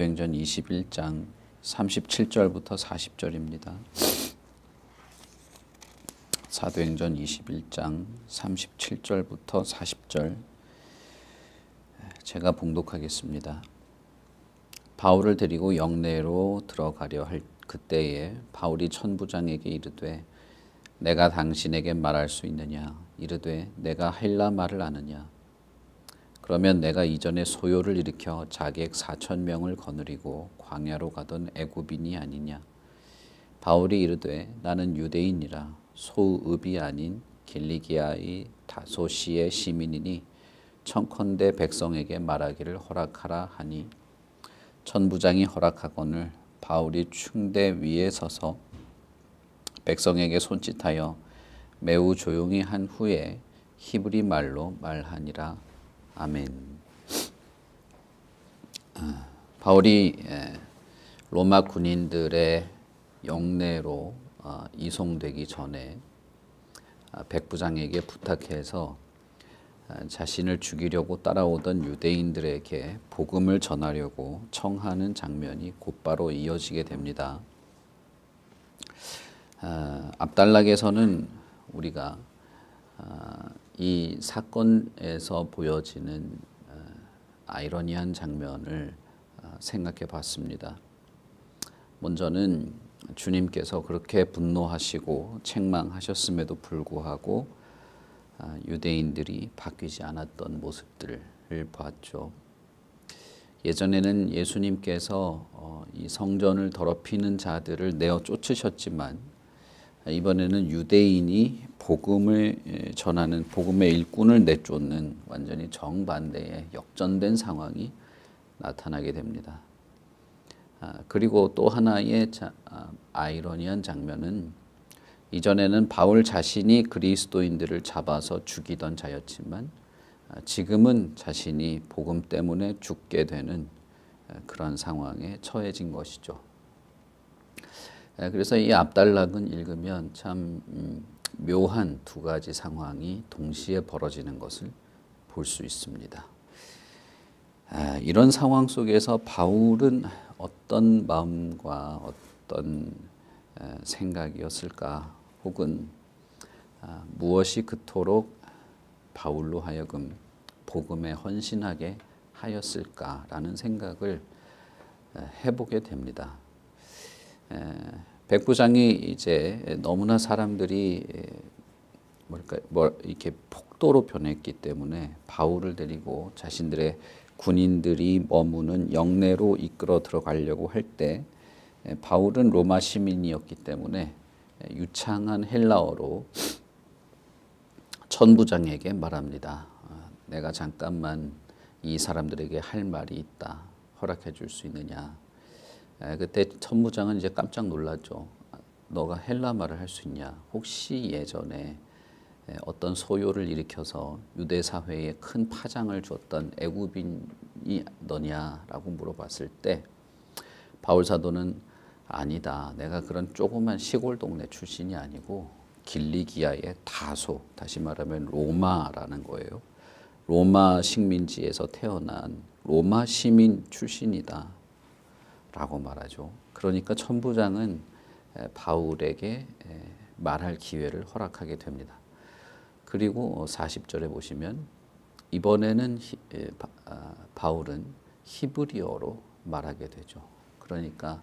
사도행전 21장 37절부터 40절입니다. 사도행전 21장 37절부터 40절 제가 봉독하겠습니다. 바울을 데리고 영내로 들어가려 할 그때에 바울이 천부장에게 이르되 내가 당신에게 말할 수 있느냐? 이르되 내가 헬라 말을 아느냐? 그러면 내가 이전에 소요를 일으켜 자객 4,000명을 거느리고 광야로 가던 애굽인이 아니냐? 바울이 이르되 나는 유대인이라 소읍이 아닌 길리기아의 다소시의 시민이니 청컨대 백성에게 말하기를 허락하라 하니 천부장이 허락하거늘 바울이 충대 위에 서서 백성에게 손짓하여 매우 조용히 한 후에 히브리 말로 말하니라. 아멘. 바울이 로마 군인들의 영내로 이송되기 전에 백부장에게 부탁해서 자신을 죽이려고 따라오던 유대인들에게 복음을 전하려고 청하는 장면이 곧바로 이어지게 됩니다. 압달락에서는 우리가 이 사건에서 보여지는 아이러니한 장면을 생각해 봤습니다. 먼저는 주님께서 그렇게 분노하시고 책망하셨음에도 불구하고 유대인들이 바뀌지 않았던 모습들을 보았죠. 예전에는 예수님께서 이 성전을 더럽히는 자들을 내어 쫓으셨지만 이번에는 유대인이 복음을 전하는 복음의 일꾼을 내쫓는 완전히 정반대의 역전된 상황이 나타나게 됩니다. 그리고 또 하나의 아이러니한 장면은 이전에는 바울 자신이 그리스도인들을 잡아서 죽이던 자였지만 지금은 자신이 복음 때문에 죽게 되는 그런 상황에 처해진 것이죠. 그래서 이 압달락은 읽으면 참 묘한 두 가지 상황이 동시에 벌어지는 것을 볼 수 있습니다. 이런 상황 속에서 바울은 어떤 마음과 어떤 생각이었을까? 혹은 무엇이 그토록 바울로 하여금 복음에 헌신하게 하였을까라는 생각을 해보게 됩니다. 백부장이 이제 너무나 사람들이 이렇게 폭도로 변했기 때문에 바울을 데리고 자신들의 군인들이 머무는 영내로 이끌어 들어가려고 할 때 바울은 로마 시민이었기 때문에 유창한 헬라어로 천부장에게 말합니다. 내가 잠깐만 이 사람들에게 할 말이 있다. 허락해 줄 수 있느냐? 그때 천부장은 이제 깜짝 놀랐죠. 너가 헬라 말을 할 수 있냐? 혹시 예전에 어떤 소요를 일으켜서 유대 사회에 큰 파장을 줬던 애굽인이 너냐라고 물어봤을 때 바울 사도는 아니다. 내가 그런 조그만 시골 동네 출신이 아니고 길리기아의 다소, 다시 말하면 로마라는 거예요. 로마 식민지에서 태어난 로마 시민 출신이다 라고 말하죠. 그러니까 천부장은 바울에게 말할 기회를 허락하게 됩니다. 그리고 40절에 보시면 이번에는 바울은 히브리어로 말하게 되죠. 그러니까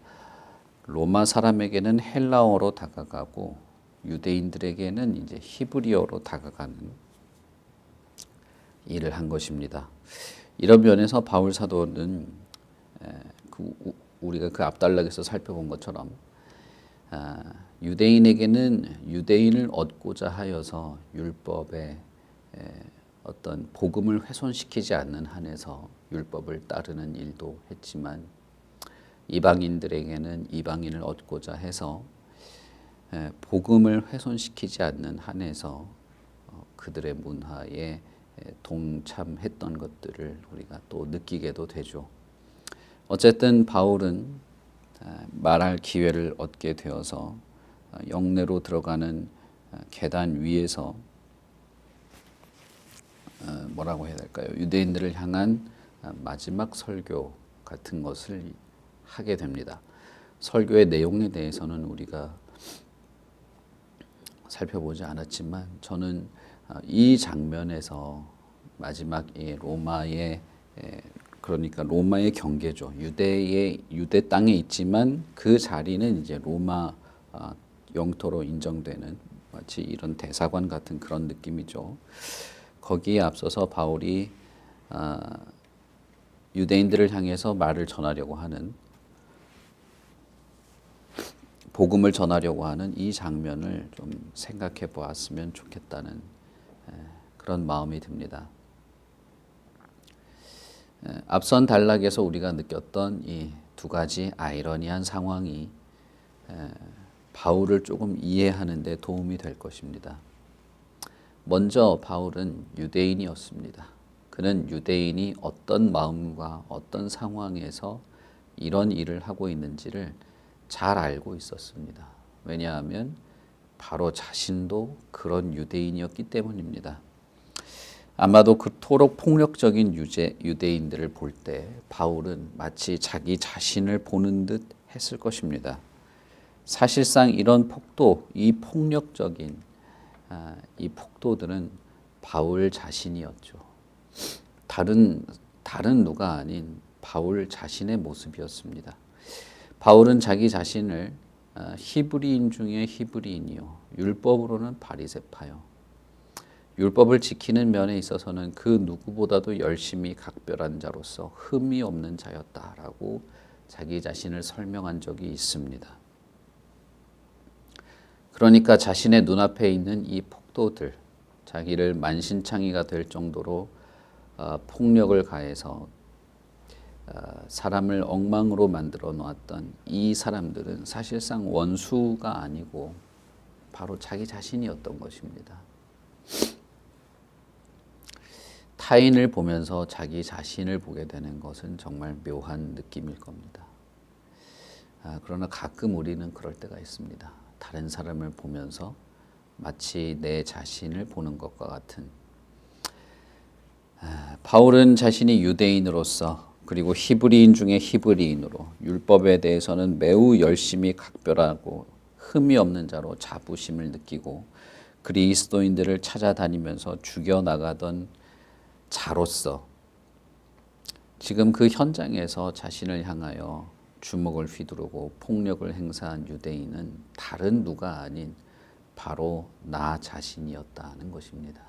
로마 사람에게는 헬라어로 다가가고 유대인들에게는 이제 히브리어로 다가가는 일을 한 것입니다. 이런 면에서 바울 사도는 우리가 그 압달락에서 살펴본 것처럼 유대인에게는 유대인을 얻고자 하여서 율법의 어떤 복음을 훼손시키지 않는 한에서 율법을 따르는 일도 했지만 이방인들에게는 이방인을 얻고자 해서 복음을 훼손시키지 않는 한에서 그들의 문화에 동참했던 것들을 우리가 또 느끼게도 되죠. 어쨌든 바울은 말할 기회를 얻게 되어서 영내로 들어가는 계단 위에서 뭐라고 해야 될까요? 유대인들을 향한 마지막 설교 같은 것을 하게 됩니다. 설교의 내용에 대해서는 우리가 살펴보지 않았지만 저는 이 장면에서 마지막 로마의 그러니까 로마의 경계죠. 유대 땅에 있지만 그 자리는 이제 로마 영토로 인정되는 마치 이런 대사관 같은 그런 느낌이죠. 거기에 앞서서 바울이 유대인들을 향해서 말을 전하려고 하는 복음을 전하려고 하는 이 장면을 좀 생각해 보았으면 좋겠다는 그런 마음이 듭니다. 앞선 단락에서 우리가 느꼈던 이 두 가지 아이러니한 상황이 바울을 조금 이해하는 데 도움이 될 것입니다. 먼저 바울은 유대인이었습니다. 그는 유대인이 어떤 마음과 어떤 상황에서 이런 일을 하고 있는지를 잘 알고 있었습니다. 왜냐하면 바로 자신도 그런 유대인이었기 때문입니다. 아마도 그토록 폭력적인 유대인들을 볼 때 바울은 마치 자기 자신을 보는 듯 했을 것입니다. 사실상 이런 이 폭력적인 이 폭도들은 바울 자신이었죠. 다른 누가 아닌 바울 자신의 모습이었습니다. 바울은 자기 자신을 히브리인 중에 히브리인이요, 율법으로는 바리새파요. 율법을 지키는 면에 있어서는 그 누구보다도 열심히 각별한 자로서 흠이 없는 자였다라고 자기 자신을 설명한 적이 있습니다. 그러니까 자신의 눈앞에 있는 이 폭도들, 자기를 만신창이가 될 정도로 폭력을 가해서 사람을 엉망으로 만들어 놓았던 이 사람들은 사실상 원수가 아니고 바로 자기 자신이었던 것입니다. 타인을 보면서 자기 자신을 보게 되는 것은 정말 묘한 느낌일 겁니다. 그러나 가끔 우리는 그럴 때가 있습니다. 다른 사람을 보면서 마치 내 자신을 보는 것과 같은. 바울은 자신이 유대인으로서 그리고 히브리인 중에 히브리인으로 율법에 대해서는 매우 열심히 각별하고 흠이 없는 자로 자부심을 느끼고 그리스도인들을 찾아다니면서 죽여나가던 자로서 지금 그 현장에서 자신을 향하여 주먹을 휘두르고 폭력을 행사한 유대인은 다른 누가 아닌 바로 나 자신이었다는 것입니다.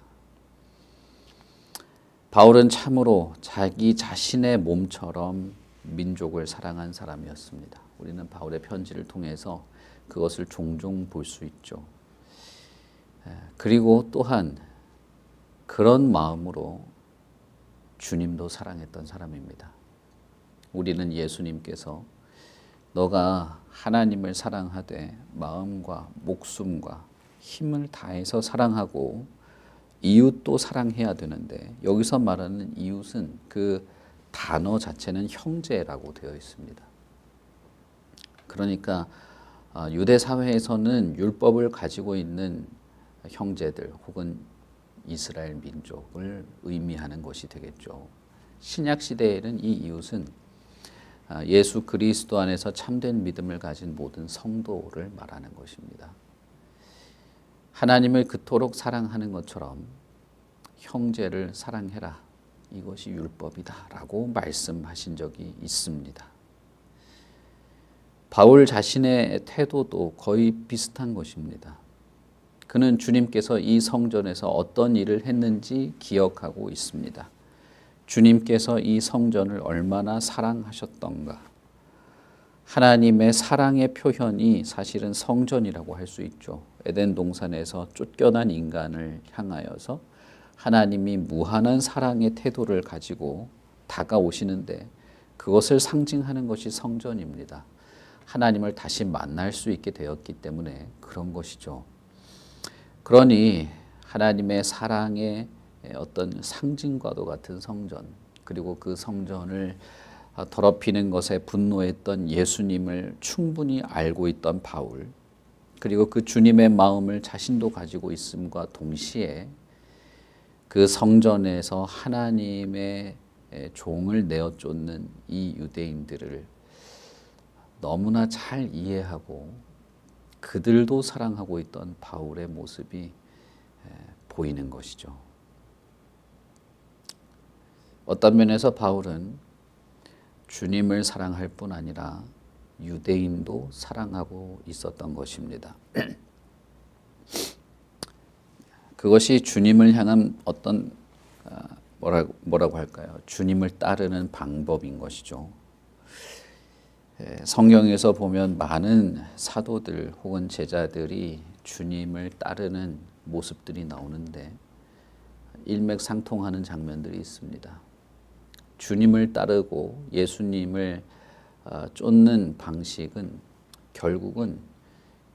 바울은 참으로 자기 자신의 몸처럼 민족을 사랑한 사람이었습니다. 우리는 바울의 편지를 통해서 그것을 종종 볼 수 있죠. 그리고 또한 그런 마음으로 주님도 사랑했던 사람입니다. 우리는 예수님께서 너가 하나님을 사랑하되 마음과 목숨과 힘을 다해서 사랑하고 이웃도 사랑해야 되는데 여기서 말하는 이웃은 그 단어 자체는 형제라고 되어 있습니다. 그러니까 유대 사회에서는 율법을 가지고 있는 형제들 혹은 이스라엘 민족을 의미하는 것이 되겠죠. 신약 시대에는 이 이웃은 예수 그리스도 안에서 참된 믿음을 가진 모든 성도를 말하는 것입니다. 하나님을 그토록 사랑하는 것처럼 형제를 사랑해라. 이것이 율법이다라고 말씀하신 적이 있습니다. 바울 자신의 태도도 거의 비슷한 것입니다. 그는 주님께서 이 성전에서 어떤 일을 했는지 기억하고 있습니다. 주님께서 이 성전을 얼마나 사랑하셨던가. 하나님의 사랑의 표현이 사실은 성전이라고 할 수 있죠. 에덴 동산에서 쫓겨난 인간을 향하여서 하나님이 무한한 사랑의 태도를 가지고 다가오시는데 그것을 상징하는 것이 성전입니다. 하나님을 다시 만날 수 있게 되었기 때문에 그런 것이죠. 그러니 하나님의 사랑의 어떤 상징과도 같은 성전, 그리고 그 성전을 더럽히는 것에 분노했던 예수님을 충분히 알고 있던 바울, 그리고 그 주님의 마음을 자신도 가지고 있음과 동시에 그 성전에서 하나님의 종을 내어 쫓는 이 유대인들을 너무나 잘 이해하고 그들도 사랑하고 있던 바울의 모습이 보이는 것이죠. 어떤 면에서 바울은 주님을 사랑할 뿐 아니라 유대인도 사랑하고 있었던 것입니다. 그것이 주님을 향한 어떤 뭐라고 할까요? 주님을 따르는 방법인 것이죠. 성경에서 보면 많은 사도들 혹은 제자들이 주님을 따르는 모습들이 나오는데 일맥상통하는 장면들이 있습니다. 주님을 따르고 예수님을 쫓는 방식은 결국은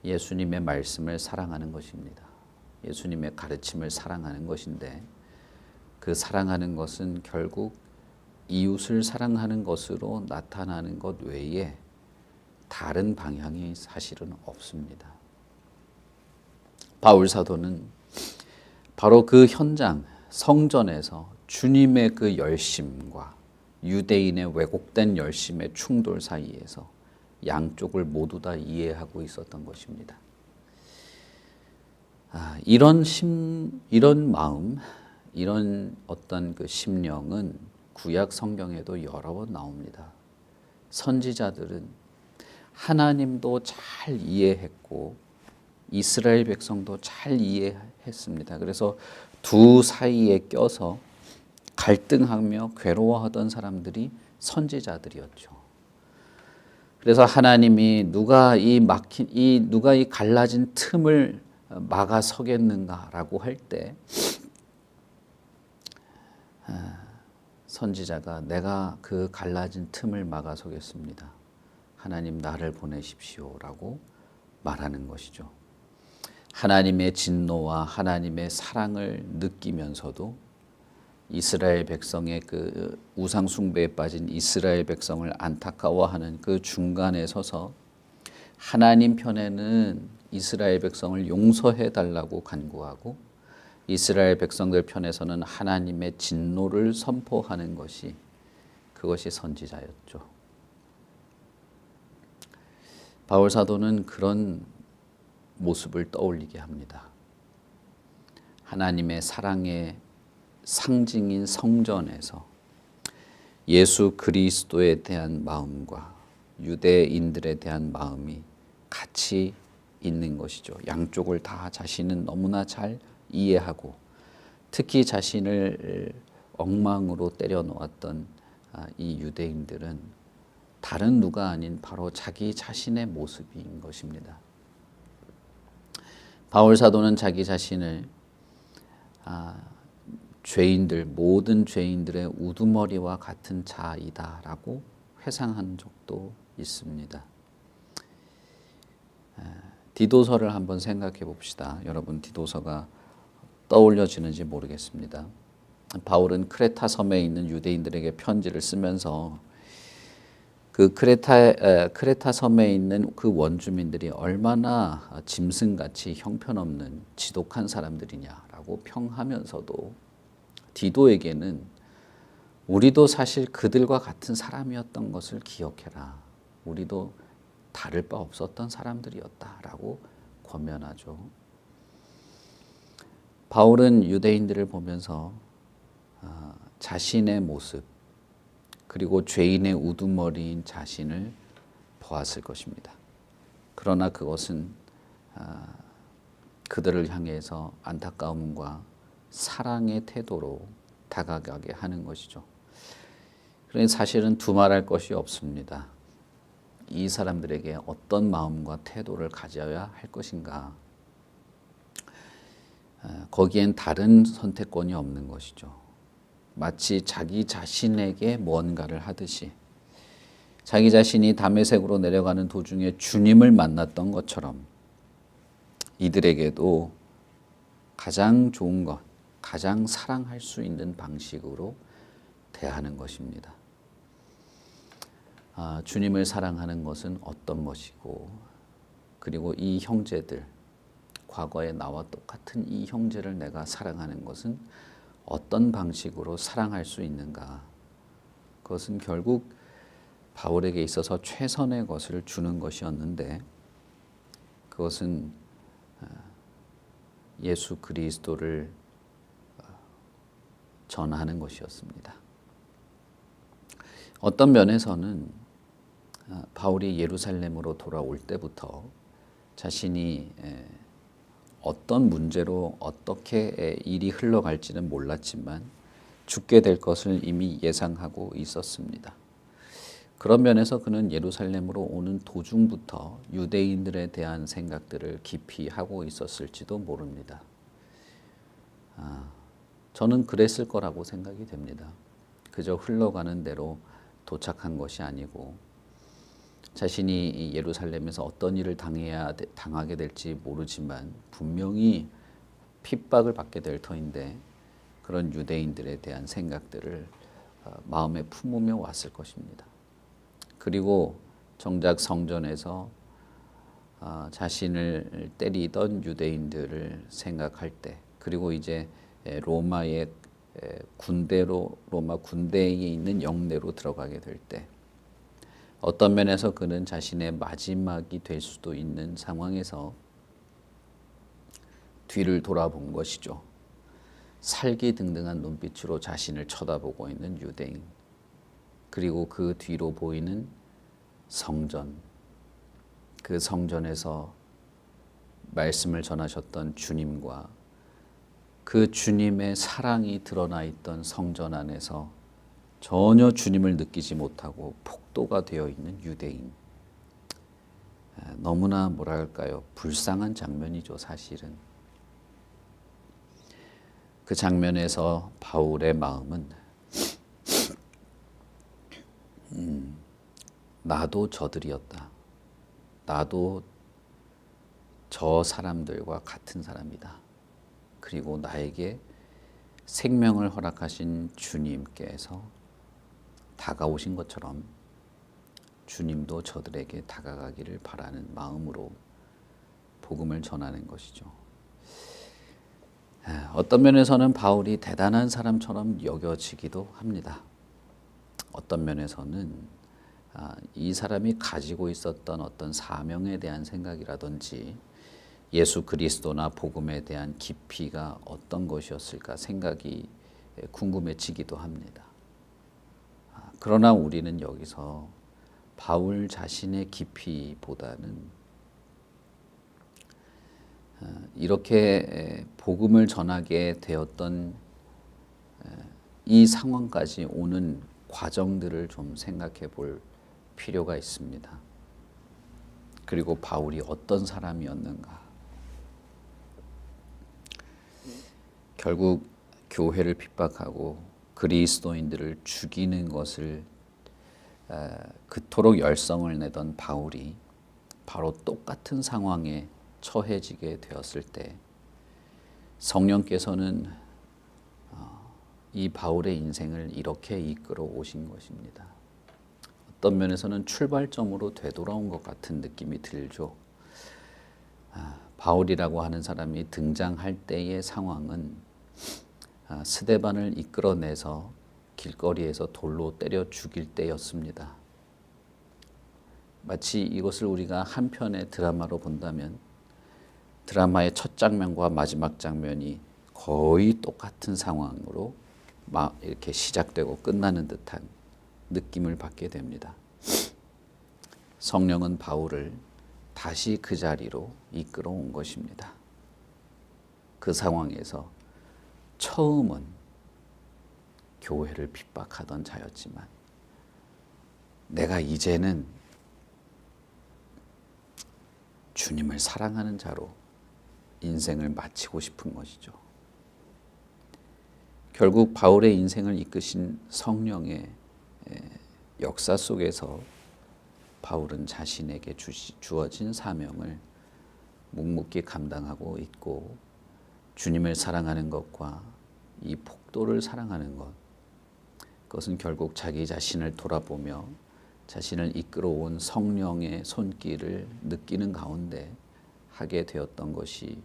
예수님의 말씀을 사랑하는 것입니다. 예수님의 가르침을 사랑하는 것인데 그 사랑하는 것은 결국 이웃을 사랑하는 것으로 나타나는 것 외에 다른 방향이 사실은 없습니다. 바울 사도는 바로 그 현장, 성전에서 주님의 그 열심과 유대인의 왜곡된 열심의 충돌 사이에서 양쪽을 모두 다 이해하고 있었던 것입니다. 이런 마음, 이런 어떤 그 심령은 구약 성경에도 여러 번 나옵니다. 선지자들은 하나님도 잘 이해했고 이스라엘 백성도 잘 이해했습니다. 그래서 두 사이에 껴서 갈등하며 괴로워하던 사람들이 선지자들이었죠. 그래서 하나님이 누가 이 갈라진 틈을 막아서겠는가라고 할 때 선지자가 내가 그 갈라진 틈을 막아서겠습니다. 하나님 나를 보내십시오라고 말하는 것이죠. 하나님의 진노와 하나님의 사랑을 느끼면서도 이스라엘 백성의 그 우상 숭배에 빠진 이스라엘 백성을 안타까워하는 그 중간에 서서 하나님 편에는 이스라엘 백성을 용서해 달라고 간구하고 이스라엘 백성들 편에서는 하나님의 진노를 선포하는 것이 그것이 선지자였죠. 바울 사도는 그런 모습을 떠올리게 합니다. 하나님의 사랑의 상징인 성전에서 예수 그리스도에 대한 마음과 유대인들에 대한 마음이 같이 있는 것이죠. 양쪽을 다 자신은 너무나 잘 이해하고 특히 자신을 엉망으로 때려 놓았던 이 유대인들은 다른 누가 아닌 바로 자기 자신의 모습인 것입니다. 바울 사도는 자기 자신을 모든 죄인들의 우두머리와 같은 자이다라고 회상한 적도 있습니다. 디도서를 한번 생각해 봅시다. 여러분 디도서가 떠올려지는지 모르겠습니다. 바울은 크레타 섬에 있는 유대인들에게 편지를 쓰면서 그 크레타 섬에 있는 그 원주민들이 얼마나 짐승같이 형편없는 지독한 사람들이냐라고 평하면서도 디도에게는 우리도 사실 그들과 같은 사람이었던 것을 기억해라. 우리도 다를 바 없었던 사람들이었다라고 권면하죠. 바울은 유대인들을 보면서 자신의 모습 그리고 죄인의 우두머리인 자신을 보았을 것입니다. 그러나 그것은 그들을 향해서 안타까움과 사랑의 태도로 다가가게 하는 것이죠. 그러니 사실은 두말할 것이 없습니다. 이 사람들에게 어떤 마음과 태도를 가져야 할 것인가. 거기엔 다른 선택권이 없는 것이죠. 마치 자기 자신에게 무언가를 하듯이 자기 자신이 다메섹으로 내려가는 도중에 주님을 만났던 것처럼 이들에게도 가장 좋은 것, 가장 사랑할 수 있는 방식으로 대하는 것입니다. 주님을 사랑하는 것은 어떤 것이고 그리고 이 형제들, 과거에 나와 똑같은 이 형제를 내가 사랑하는 것은 어떤 방식으로 사랑할 수 있는가. 그것은 결국 바울에게 있어서 최선의 것을 주는 것이었는데 그것은 예수 그리스도를 전하는 것이었습니다. 어떤 면에서는 바울이 예루살렘으로 돌아올 때부터 자신이 어떤 문제로 어떻게 일이 흘러갈지는 몰랐지만 죽게 될 것을 이미 예상하고 있었습니다. 그런 면에서 그는 예루살렘으로 오는 도중부터 유대인들에 대한 생각들을 깊이 하고 있었을지도 모릅니다. 저는 그랬을 거라고 생각이 됩니다. 그저 흘러가는 대로 도착한 것이 아니고 자신이 예루살렘에서 어떤 일을 당하게 될지 모르지만 분명히 핍박을 받게 될 터인데 그런 유대인들에 대한 생각들을 마음에 품으며 왔을 것입니다. 그리고 정작 성전에서 자신을 때리던 유대인들을 생각할 때 그리고 이제 로마의 로마 군대에 있는 영내로 들어가게 될 때 어떤 면에서 그는 자신의 마지막이 될 수도 있는 상황에서 뒤를 돌아본 것이죠. 살기등등한 눈빛으로 자신을 쳐다보고 있는 유대인, 그리고 그 뒤로 보이는 성전, 그 성전에서 말씀을 전하셨던 주님과 그 주님의 사랑이 드러나 있던 성전 안에서 전혀 주님을 느끼지 못하고 폭도가 되어 있는 유대인. 너무나 뭐랄까요, 불쌍한 장면이죠, 사실은. 그 장면에서 바울의 마음은 나도 저들이었다. 나도 저 사람들과 같은 사람이다. 그리고 나에게 생명을 허락하신 주님께서 다가오신 것처럼 주님도 저들에게 다가가기를 바라는 마음으로 복음을 전하는 것이죠. 어떤 면에서는 바울이 대단한 사람처럼 여겨지기도 합니다. 어떤 면에서는 이 사람이 가지고 있었던 어떤 사명에 대한 생각이라든지 예수 그리스도나 복음에 대한 깊이가 어떤 것이었을까 생각이 궁금해지기도 합니다. 그러나 우리는 여기서 바울 자신의 깊이보다는 이렇게 복음을 전하게 되었던 이 상황까지 오는 과정들을 좀 생각해 볼 필요가 있습니다. 그리고 바울이 어떤 사람이었는가. 결국 교회를 핍박하고 그리스도인들을 죽이는 것을 그토록 열성을 내던 바울이 바로 똑같은 상황에 처해지게 되었을 때 성령께서는 이 바울의 인생을 이렇게 이끌어 오신 것입니다. 어떤 면에서는 출발점으로 되돌아온 것 같은 느낌이 들죠. 바울이라고 하는 사람이 등장할 때의 상황은 스데반을 이끌어내서 길거리에서 돌로 때려 죽일 때였습니다. 마치 이것을 우리가 한 편의 드라마로 본다면 드라마의 첫 장면과 마지막 장면이 거의 똑같은 상황으로 막 이렇게 시작되고 끝나는 듯한 느낌을 받게 됩니다. 성령은 바울을 다시 그 자리로 이끌어 온 것입니다. 그 상황에서 처음은 교회를 핍박하던 자였지만 내가 이제는 주님을 사랑하는 자로 인생을 마치고 싶은 것이죠. 결국 바울의 인생을 이끄신 성령의 역사 속에서 바울은 자신에게 주어진 사명을 묵묵히 감당하고 있고 주님을 사랑하는 것과 이 폭도를 사랑하는 것, 그것은 결국 자기 자신을 돌아보며 자신을 이끌어온 성령의 손길을 느끼는 가운데 하게 되었던 것이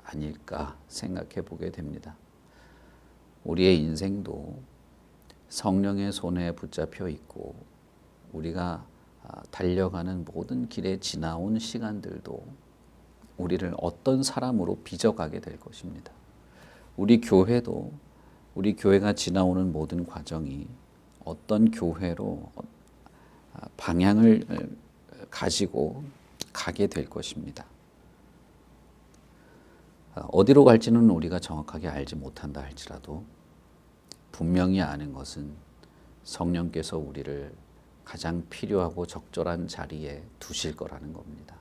아닐까 생각해 보게 됩니다. 우리의 인생도 성령의 손에 붙잡혀 있고 우리가 달려가는 모든 길에 지나온 시간들도 우리를 어떤 사람으로 빚어가게 될 것입니다. 우리 교회도 우리 교회가 지나오는 모든 과정이 어떤 교회로 방향을 가지고 가게 될 것입니다. 어디로 갈지는 우리가 정확하게 알지 못한다 할지라도 분명히 아는 것은 성령께서 우리를 가장 필요하고 적절한 자리에 두실 거라는 겁니다.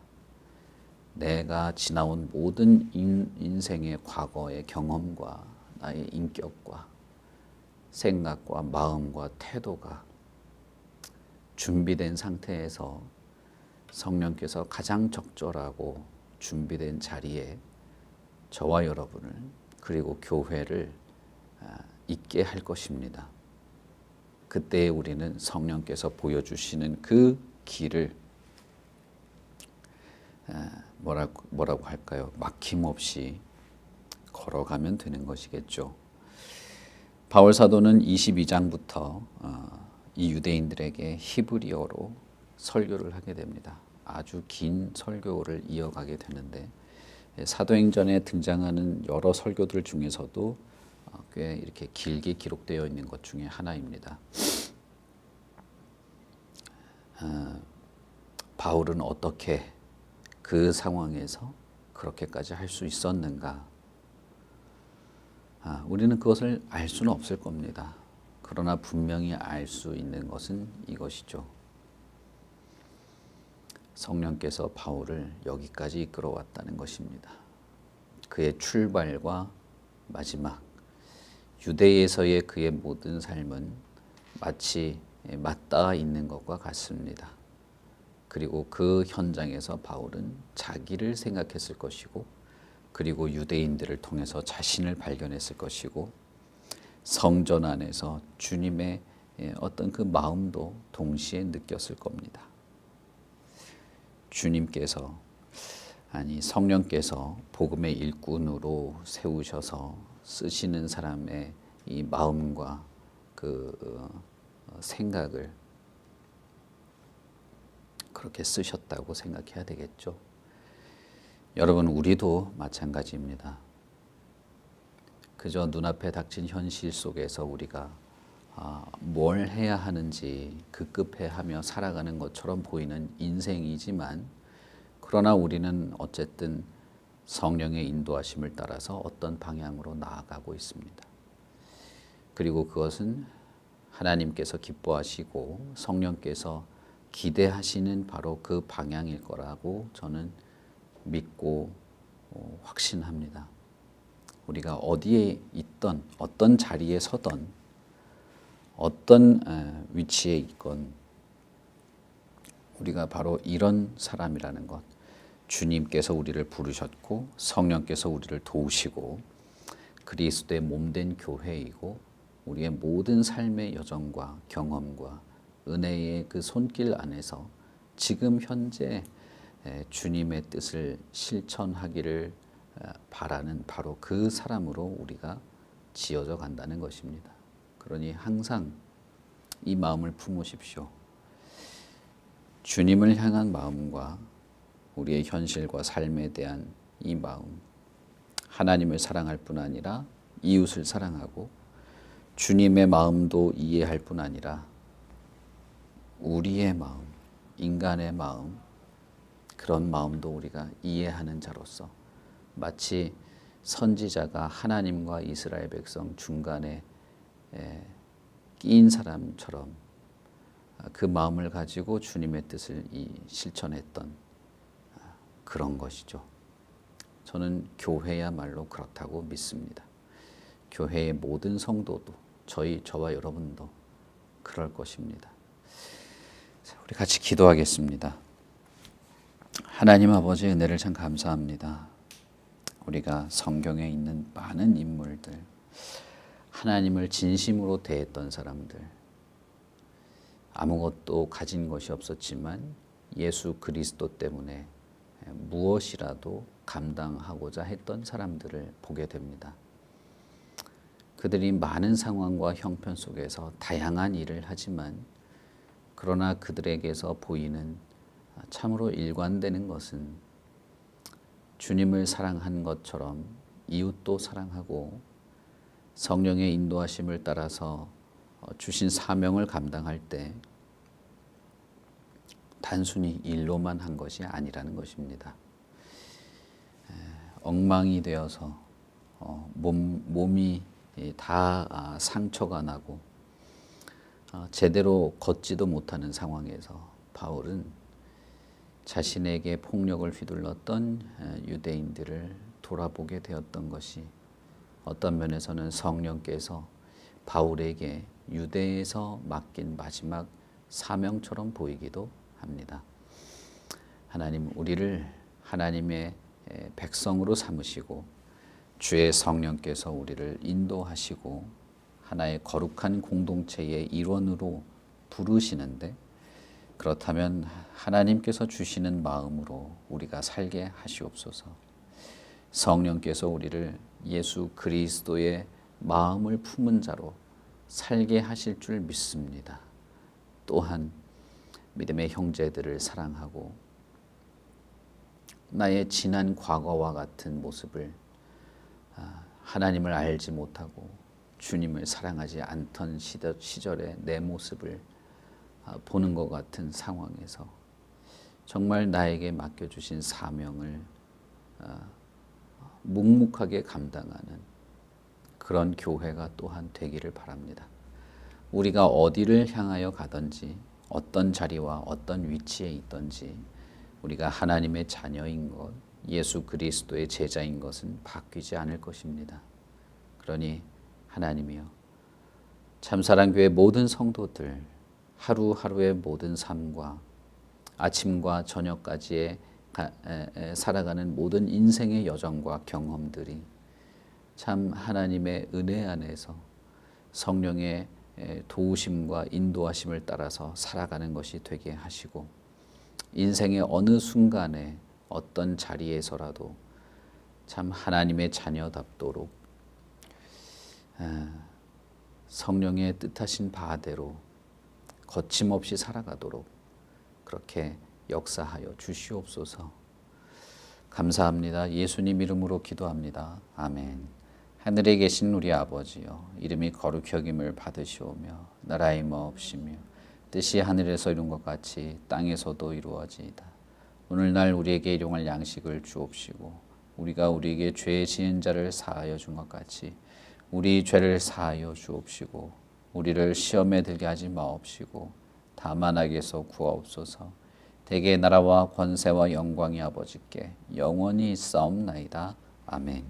내가 지나온 모든 인생의 과거의 경험과 나의 인격과 생각과 마음과 태도가 준비된 상태에서 성령께서 가장 적절하고 준비된 자리에 저와 여러분을 그리고 교회를 있게 할 것입니다. 그때 우리는 성령께서 보여주시는 그 길을 뭐라고 할까요? 막힘없이 걸어가면 되는 것이겠죠. 바울 사도는 22장부터 이 유대인들에게 히브리어로 설교를 하게 됩니다. 아주 긴 설교를 이어가게 되는데 사도행전에 등장하는 여러 설교들 중에서도 꽤 이렇게 길게 기록되어 있는 것 중에 하나입니다. 바울은 어떻게 그 상황에서 그렇게까지 할 수 있었는가? 우리는 그것을 알 수는 없을 겁니다. 그러나 분명히 알 수 있는 것은 이것이죠. 성령께서 바울을 여기까지 이끌어왔다는 것입니다. 그의 출발과 마지막, 유대에서의 그의 모든 삶은 마치 맞닿아 있는 것과 같습니다. 그리고 그 현장에서 바울은 자기를 생각했을 것이고, 그리고 유대인들을 통해서 자신을 발견했을 것이고, 성전 안에서 주님의 어떤 그 마음도 동시에 느꼈을 겁니다. 주님께서, 성령께서 복음의 일꾼으로 세우셔서 쓰시는 사람의 이 마음과 그 생각을 그렇게 쓰셨다고 생각해야 되겠죠. 여러분, 우리도 마찬가지입니다. 그저 눈앞에 닥친 현실 속에서 우리가 뭘 해야 하는지 급급해하며 살아가는 것처럼 보이는 인생이지만, 그러나 우리는 어쨌든 성령의 인도하심을 따라서 어떤 방향으로 나아가고 있습니다. 그리고 그것은 하나님께서 기뻐하시고 성령께서 기대하시는 바로 그 방향일 거라고 저는 믿고 확신합니다. 우리가 어디에 있던, 어떤 자리에 서던, 어떤 위치에 있건 우리가 바로 이런 사람이라는 것, 주님께서 우리를 부르셨고 성령께서 우리를 도우시고 그리스도의 몸된 교회이고, 우리의 모든 삶의 여정과 경험과 은혜의 그 손길 안에서 지금 현재 주님의 뜻을 실천하기를 바라는 바로 그 사람으로 우리가 지어져 간다는 것입니다. 그러니 항상 이 마음을 품으십시오. 주님을 향한 마음과 우리의 현실과 삶에 대한 이 마음, 하나님을 사랑할 뿐 아니라 이웃을 사랑하고 주님의 마음도 이해할 뿐 아니라 우리의 마음, 인간의 마음, 그런 마음도 우리가 이해하는 자로서 마치 선지자가 하나님과 이스라엘 백성 중간에 끼인 사람처럼 그 마음을 가지고 주님의 뜻을 실천했던 그런 것이죠. 저는 교회야말로 그렇다고 믿습니다. 교회의 모든 성도도, 저와 여러분도 그럴 것입니다. 우리 같이 기도하겠습니다. 하나님 아버지, 은혜를 참 감사합니다. 우리가 성경에 있는 많은 인물들, 하나님을 진심으로 대했던 사람들, 아무것도 가진 것이 없었지만 예수 그리스도 때문에 무엇이라도 감당하고자 했던 사람들을 보게 됩니다. 그들이 많은 상황과 형편 속에서 다양한 일을 하지만 그러나 그들에게서 보이는 참으로 일관되는 것은 주님을 사랑한 것처럼 이웃도 사랑하고 성령의 인도하심을 따라서 주신 사명을 감당할 때 단순히 일로만 한 것이 아니라는 것입니다. 엉망이 되어서 몸이 다 상처가 나고 제대로 걷지도 못하는 상황에서 바울은 자신에게 폭력을 휘둘렀던 유대인들을 돌아보게 되었던 것이 어떤 면에서는 성령께서 바울에게 유대에서 맡긴 마지막 사명처럼 보이기도 합니다. 하나님, 우리를 하나님의 백성으로 삼으시고 주의 성령께서 우리를 인도하시고 하나의 거룩한 공동체의 일원으로 부르시는데, 그렇다면 하나님께서 주시는 마음으로 우리가 살게 하시옵소서. 성령께서 우리를 예수 그리스도의 마음을 품은 자로 살게 하실 줄 믿습니다. 또한 믿음의 형제들을 사랑하고 나의 지난 과거와 같은 모습을, 하나님을 알지 못하고 주님을 사랑하지 않던 시절의 내 모습을 보는 것 같은 상황에서 정말 나에게 맡겨주신 사명을 묵묵하게 감당하는 그런 교회가 또한 되기를 바랍니다. 우리가 어디를 향하여 가든지 어떤 자리와 어떤 위치에 있든지 우리가 하나님의 자녀인 것, 예수 그리스도의 제자인 것은 바뀌지 않을 것입니다. 그러니 하나님이여, 참사랑교회 모든 성도들 하루하루의 모든 삶과 아침과 저녁까지의 살아가는 모든 인생의 여정과 경험들이 참 하나님의 은혜 안에서 성령의 도우심과 인도하심을 따라서 살아가는 것이 되게 하시고, 인생의 어느 순간에 어떤 자리에서라도 참 하나님의 자녀답도록 성령의 뜻하신 바대로 거침없이 살아가도록 그렇게 역사하여 주시옵소서. 감사합니다. 예수님 이름으로 기도합니다. 아멘. 하늘에 계신 우리 아버지여, 이름이 거룩히 여김을 받으시오며 나라의 마옵시며 뜻이 하늘에서 이룬 것 같이 땅에서도 이루어지이다. 오늘날 우리에게 일용할 양식을 주옵시고 우리가 우리에게 죄 지은 자를 사하여 준 것 같이 우리 죄를 사하여 주옵시고 우리를 시험에 들게 하지 마옵시고 다만 악에서 구하옵소서. 대개 나라와 권세와 영광이 아버지께 영원히 있사옵나이다. 아멘.